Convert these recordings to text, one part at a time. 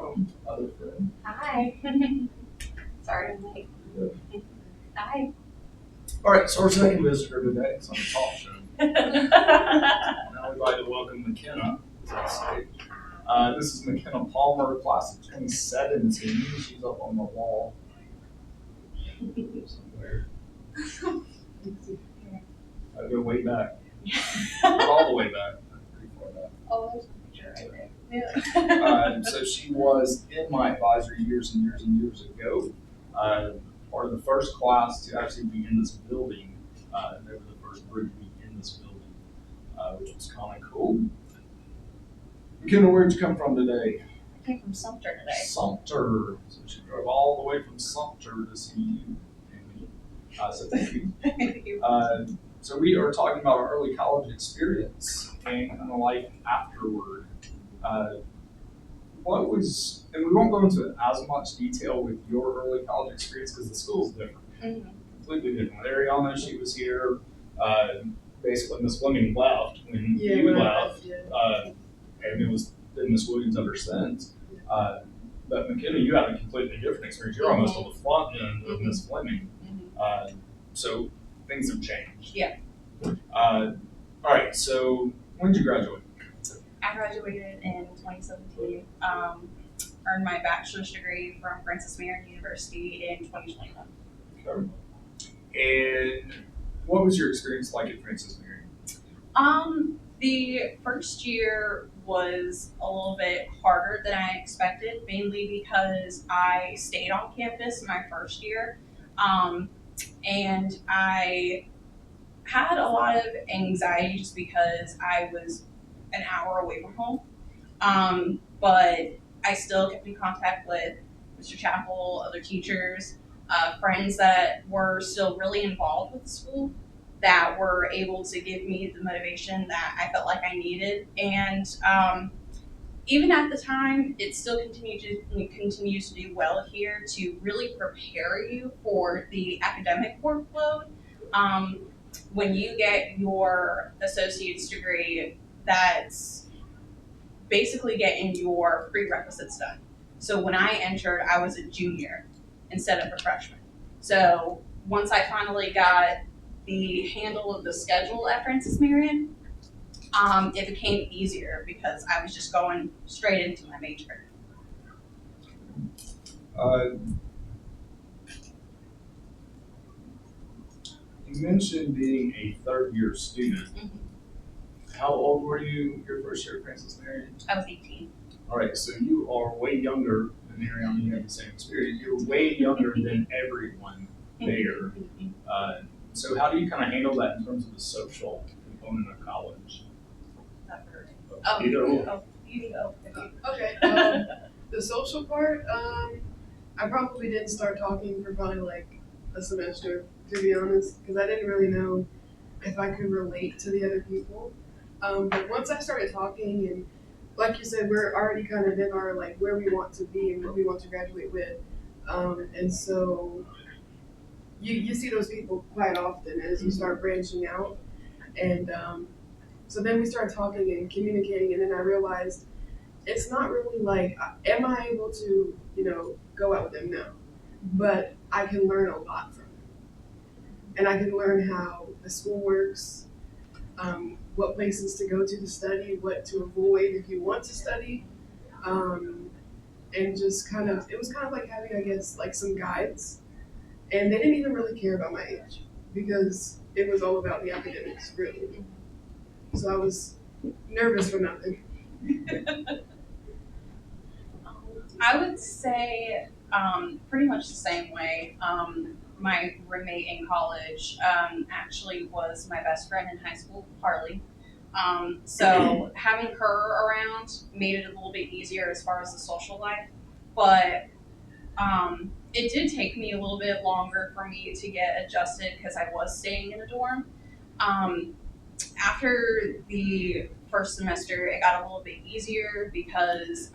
welcome, other friend. Hi. Sorry I'm late. Good. Hi. All right, so our second visitor today is on the talk show. Now we'd like to welcome McKenna to the stage. This is McKenna Palmer, class of 2017. She's up on the wall somewhere. I go way back. Not all the way back, pretty far back. Oh, there's a picture right there. Yeah. So she was in my advisory years and years and years ago. Part of the first class to actually be in this building. They were the first group to be in this building, which was kind of cool. McKenna, where'd you come from today? I came from Sumter today. Sumter. So she drove all the way from Sumter to see you and me. So thank you. Thank you. So we are talking about our early college experience and kind of life afterward. What was, and we won't go into as much detail with your early college experience because the school's different, completely different. With Airyanna, she was here. Basically, Miss Fleming left when you left, and it was been Miss Williams ever since. But McKenna, you have a completely different experience. You're almost on the front end of Miss Fleming. So things have changed. Yeah. All right. So when did you graduate? I graduated in 2017. Earned my bachelor's degree from Francis Marion University in 2021. Okay. And what was your experience like at Francis Marion? The first year was a little bit harder than I expected, mainly because I stayed on campus my first year. And I had a lot of anxiety just because I was an hour away from home. But I still kept in contact with Mr. Chappell, other teachers, friends that were still really involved with the school that were able to give me the motivation that I felt like I needed. And even at the time, it still continues to do well here to really prepare you for the academic workload. When you get your associate's degree, that's basically getting your prerequisites done. So when I entered, I was a junior instead of a freshman. So once I finally got the handle of the schedule at Francis Marion, it became easier because I was just going straight into my major. You mentioned being a third-year student. How old were you your first year at Francis Marion? I was 18. All right, so you are way younger than Airyanna. You have the same experience. You're way younger than everyone there. So how do you kind of handle that in terms of the social component of college? Either or. Okay. The social part, I probably didn't start talking for probably like a semester, to be honest, because I didn't really know if I could relate to the other people. But once I started talking, and like you said, we're already kind of in our like where we want to be and what we want to graduate with, and so you see those people quite often as you start branching out, and so then we started talking and communicating, and then I realized it's not really like, am I able to, go out with them? No, but I can learn a lot from them, and I can learn how the school works. What places to go to study, what to avoid if you want to study, and just it was kind of like having, I guess, like some guides, and they didn't even really care about my age because it was all about the academics, really. So I was nervous for nothing. I would say pretty much the same way. My roommate in college actually was my best friend in high school, Harley. So having her around made it a little bit easier as far as the social life. But it did take me a little bit longer for me to get adjusted because I was staying in a dorm. After the first semester, it got a little bit easier because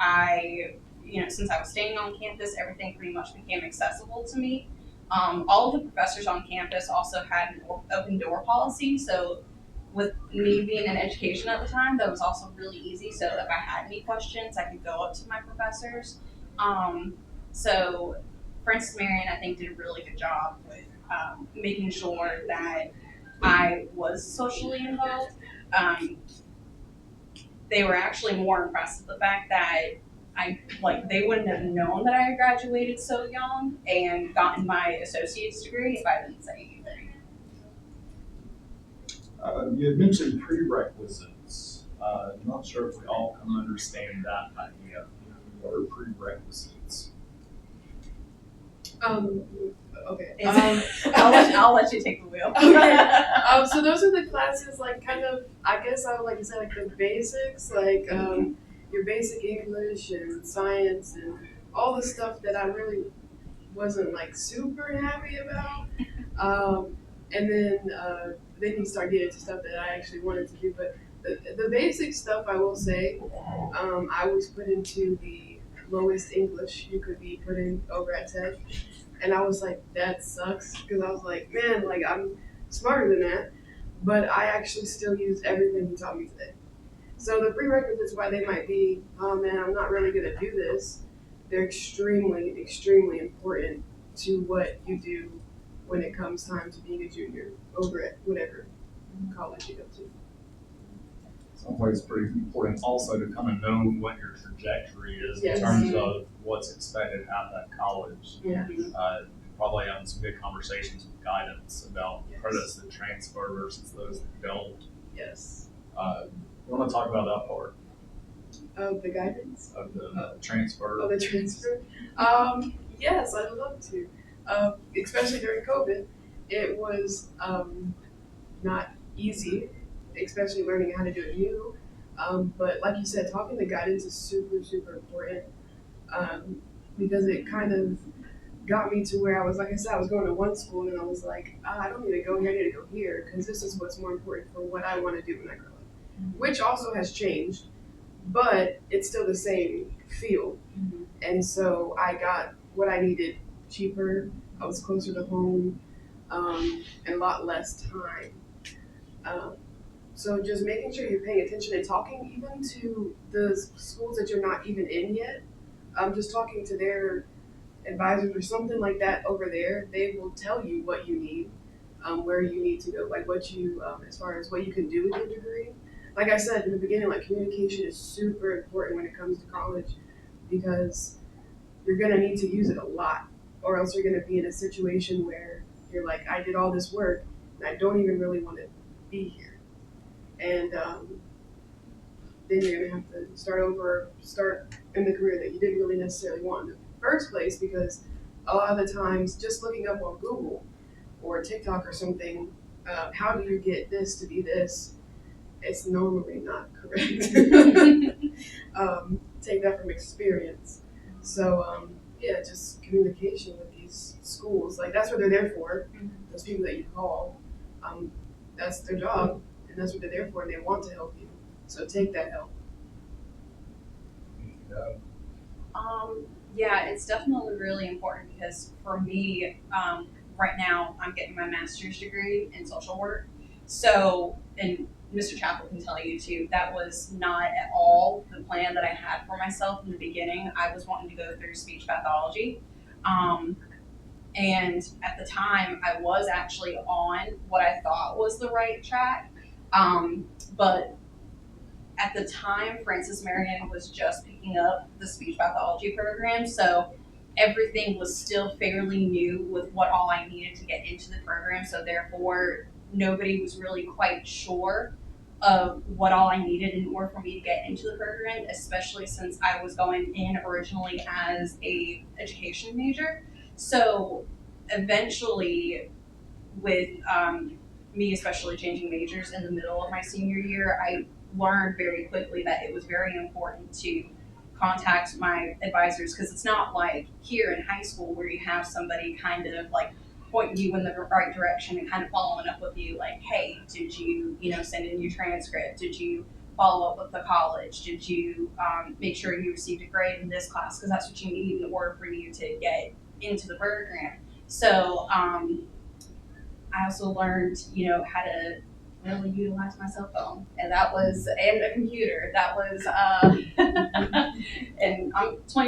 since I was staying on campus, everything pretty much became accessible to me. All of the professors on campus also had an open door policy, so with me being in education at the time, that was also really easy. So if I had any questions, I could go up to my professors So Francis Marion, I think, did a really good job with making sure that I was socially involved. Um, they were actually more impressed with the fact that they wouldn't have known that I had graduated so young and gotten my associate's degree if I didn't say anything. You had mentioned prerequisites. Not sure if we all can understand that idea. What are prerequisites? Okay. I'll let you take the wheel. Okay. So those are the classes, like, kind of, I guess I would like to say, like, the basics, like, your basic English and science and all the stuff that I really wasn't, like, super happy about. And then you start getting to stuff that I actually wanted to do. But the basic stuff, I will say, I was put into the lowest English you could be put in over at Tech. And I was like, that sucks. Because I was like, man, like, I'm smarter than that. But I actually still used everything he taught me today. So the prerequisites, why they might be, oh man, I'm not really going to do this, they're extremely, extremely important to what you do when it comes time to being a junior over at whatever college you go to. Sounds like it's pretty important also to kind of know what your trajectory is Yes. in terms of what's expected at that college. Yeah. Probably having some good conversations with guidance about Yes. credits that transfer versus those that don't. Yes. You want to talk about that part Of the guidance? of the transfer? Of the transfer? Yes, I'd love to. Especially during COVID, it was not easy, especially learning how to do it new. But like you said, talking to guidance is super, super important because it kind of got me to where I was, like I said, I was going to one school and I was like, I don't need to go here, I need to go here because this is what's more important for what I want to do when I grow up. Which also has changed, but it's still the same field. Mm-hmm. And so I got what I needed cheaper, I was closer to home, and a lot less time. So just making sure you're paying attention and talking even to the schools that you're not even in yet. Just talking to their advisors or something like that over there, they will tell you what you need, where you need to go, like what you, as far as what you can do with your degree. Like I said in the beginning, like communication is super important when it comes to college because you're gonna need to use it a lot, or else you're gonna be in a situation where you're like, I did all this work and I don't even really want to be here, and then you're gonna have to start in the career that you didn't really necessarily want in the first place because a lot of the times just looking up on Google or TikTok or something, how do you get this to be this? It's normally not correct. Take that from experience. So yeah, just communication with these schools. Like that's what they're there for. Those people that you call, that's their job, and that's what they're there for. And they want to help you. So take that help. Yeah, it's definitely really important because for me, right now I'm getting my master's degree in social work. So, and Mr. Chappell can tell you too, that was not at all the plan that I had for myself in the beginning. I was wanting to go through speech pathology. And at the time, I was actually on what I thought was the right track. But at the time, Francis Marion was just picking up the speech pathology program. So everything was still fairly new with what all I needed to get into the program. So therefore, nobody was really quite sure of what all I needed in order for me to get into the program, especially since I was going in originally as a education major. So eventually, with me especially changing majors in the middle of my senior year, I learned very quickly that it was very important to contact my advisors because it's not like here in high school where you have somebody kind of like point you in the right direction and kind of following up with you like, hey, did you, send in your transcript? Did you follow up with the college? Did you make sure you received a grade in this class? Because that's what you need in order for you to get into the program. So I also learned, how to really utilize my cell phone, and a computer. That was, and I'm 20.